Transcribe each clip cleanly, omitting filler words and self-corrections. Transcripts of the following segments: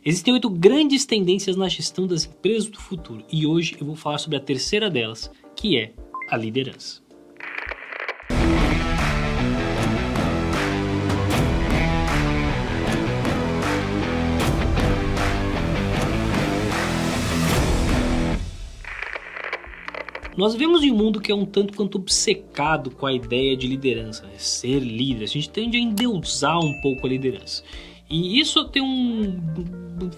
Existem 8 grandes tendências na gestão das empresas do futuro e hoje eu vou falar sobre a terceira delas, que é a liderança. Nós vivemos em um mundo que é um tanto quanto obcecado com a ideia de liderança, né? Ser líder. A gente tende a endeusar um pouco a liderança. E isso tem um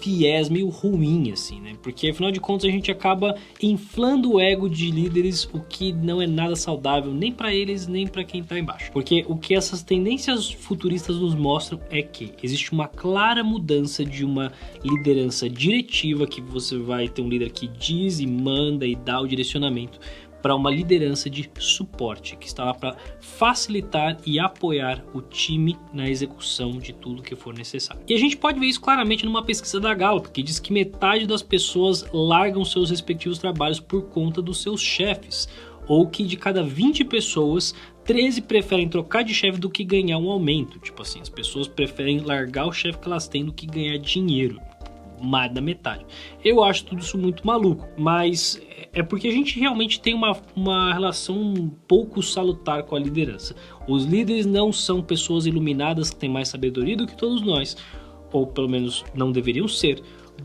viés meio ruim, assim, né? Porque afinal de contas a gente acaba inflando o ego de líderes, o que não é nada saudável nem para eles, nem para quem está embaixo. Porque o que essas tendências futuristas nos mostram é que existe uma clara mudança de uma liderança diretiva, que você vai ter um líder que diz e manda e dá o direcionamento, para uma liderança de suporte, que está lá para facilitar e apoiar o time na execução de tudo que for necessário. E a gente pode ver isso claramente numa pesquisa da Gallup, que diz que metade das pessoas largam seus respectivos trabalhos por conta dos seus chefes, ou que de cada 20 pessoas, 13 preferem trocar de chefe do que ganhar um aumento. Tipo assim, as pessoas preferem largar o chefe que elas têm do que ganhar dinheiro. Mais da metade. Eu acho tudo isso muito maluco, mas é porque a gente realmente tem uma relação um pouco salutar com a liderança. Os líderes não são pessoas iluminadas que têm mais sabedoria do que todos nós, ou pelo menos não deveriam ser.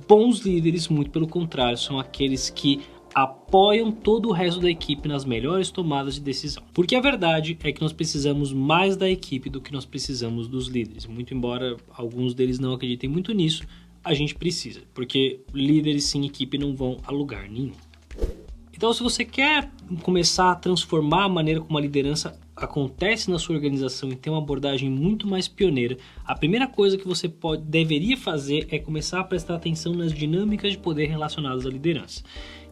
Bons líderes, muito pelo contrário, são aqueles que apoiam todo o resto da equipe nas melhores tomadas de decisão. Porque a verdade é que nós precisamos mais da equipe do que nós precisamos dos líderes. Muito embora alguns deles não acreditem muito nisso, a gente precisa, porque líderes sem equipe não vão a lugar nenhum. Então, se você quer começar a transformar a maneira como a liderança acontece na sua organização e ter uma abordagem muito mais pioneira, a primeira coisa que você deveria fazer é começar a prestar atenção nas dinâmicas de poder relacionadas à liderança.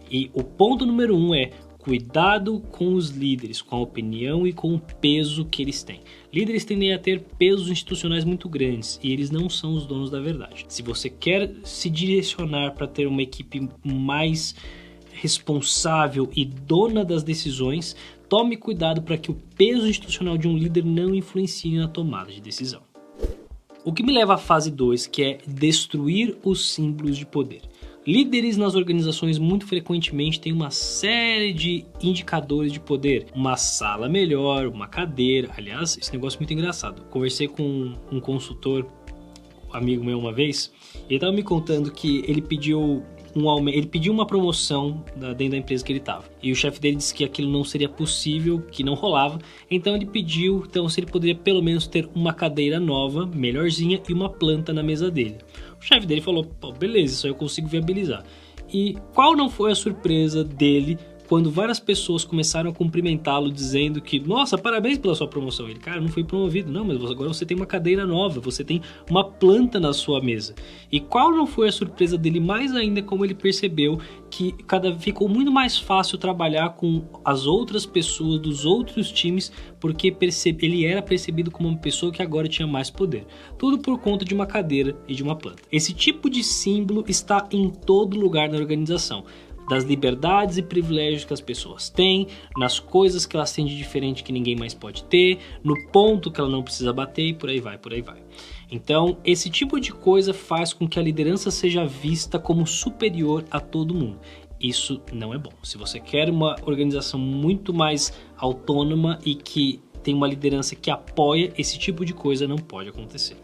E o ponto número 1 é cuidado com os líderes, com a opinião e com o peso que eles têm. Líderes tendem a ter pesos institucionais muito grandes e eles não são os donos da verdade. Se você quer se direcionar para ter uma equipe mais responsável e dona das decisões, tome cuidado para que o peso institucional de um líder não influencie na tomada de decisão. O que me leva à fase 2, que é destruir os símbolos de poder. Líderes nas organizações muito frequentemente têm uma série de indicadores de poder. Uma sala melhor, uma cadeira. Aliás, esse negócio é muito engraçado. Conversei com um consultor, um amigo meu uma vez, e ele estava me contando que ele pediu uma promoção dentro da empresa que ele estava. E o chefe dele disse que aquilo não seria possível, que não rolava. Então ele pediu se ele poderia pelo menos ter uma cadeira nova, melhorzinha, e uma planta na mesa dele. O chefe dele falou, pô, beleza, isso aí eu consigo viabilizar. E qual não foi a surpresa dele quando várias pessoas começaram a cumprimentá-lo dizendo que, nossa, parabéns pela sua promoção. Ele, cara, não fui promovido. Não, mas agora você tem uma cadeira nova, você tem uma planta na sua mesa. E qual não foi a surpresa dele mais ainda, como ele percebeu que ficou muito mais fácil trabalhar com as outras pessoas dos outros times, porque ele era percebido como uma pessoa que agora tinha mais poder. Tudo por conta de uma cadeira e de uma planta. Esse tipo de símbolo está em todo lugar na organização. Das liberdades e privilégios que as pessoas têm, nas coisas que elas têm de diferente que ninguém mais pode ter, no ponto que ela não precisa bater e por aí vai, por aí vai. Então, esse tipo de coisa faz com que a liderança seja vista como superior a todo mundo. Isso não é bom. Se você quer uma organização muito mais autônoma e que tem uma liderança que apoia, esse tipo de coisa não pode acontecer.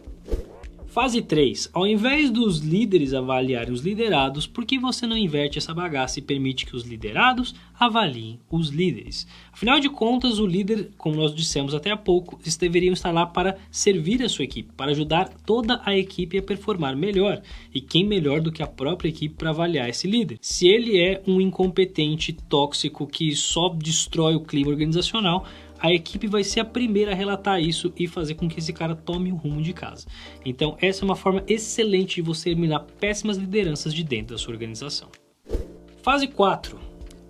Fase 3. Ao invés dos líderes avaliarem os liderados, por que você não inverte essa bagaça e permite que os liderados avaliem os líderes? Afinal de contas, o líder, como nós dissemos até há pouco, eles deveriam estar lá para servir a sua equipe, para ajudar toda a equipe a performar melhor. E quem melhor do que a própria equipe para avaliar esse líder? Se ele é um incompetente, tóxico, que só destrói o clima organizacional, a equipe vai ser a primeira a relatar isso e fazer com que esse cara tome o rumo de casa. Então, essa é uma forma excelente de você eliminar péssimas lideranças de dentro da sua organização. Fase 4.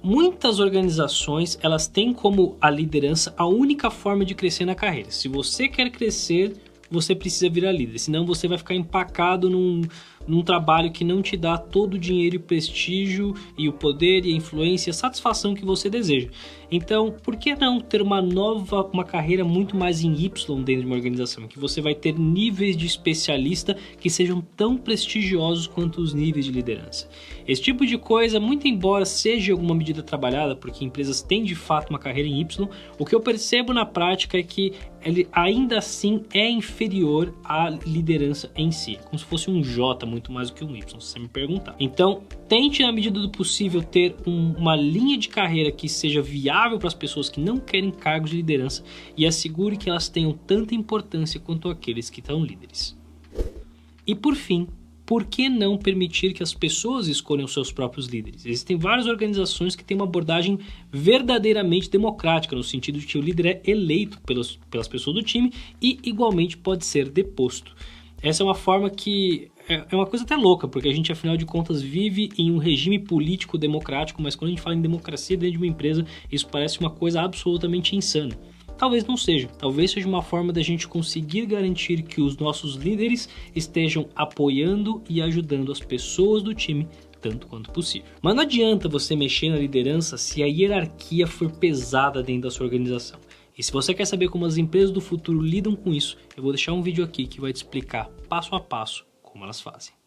Muitas organizações, elas têm como a liderança a única forma de crescer na carreira. Se você quer crescer, você precisa virar líder, senão você vai ficar empacado num trabalho que não te dá todo o dinheiro e prestígio e o poder e a influência e a satisfação que você deseja. Então, por que não ter uma carreira muito mais em Y dentro de uma organização, que você vai ter níveis de especialista que sejam tão prestigiosos quanto os níveis de liderança? Esse tipo de coisa, muito embora seja em alguma medida trabalhada, porque empresas têm de fato uma carreira em Y, o que eu percebo na prática é que ele ainda assim é inferior à liderança em si, como se fosse um J muito mais do que um Y, se você me perguntar. Então, tente na medida do possível ter uma linha de carreira que seja viável para as pessoas que não querem cargos de liderança e assegure que elas tenham tanta importância quanto aqueles que estão líderes. E por fim, por que não permitir que as pessoas escolham seus próprios líderes? Existem várias organizações que têm uma abordagem verdadeiramente democrática, no sentido de que o líder é eleito pelas pessoas do time e igualmente pode ser deposto. Essa é uma forma que é uma coisa até louca, porque a gente, afinal de contas, vive em um regime político democrático, mas quando a gente fala em democracia dentro de uma empresa, isso parece uma coisa absolutamente insana. Talvez não seja, talvez seja uma forma da gente conseguir garantir que os nossos líderes estejam apoiando e ajudando as pessoas do time tanto quanto possível. Mas não adianta você mexer na liderança se a hierarquia for pesada dentro da sua organização. E se você quer saber como as empresas do futuro lidam com isso, eu vou deixar um vídeo aqui que vai te explicar passo a passo como elas fazem.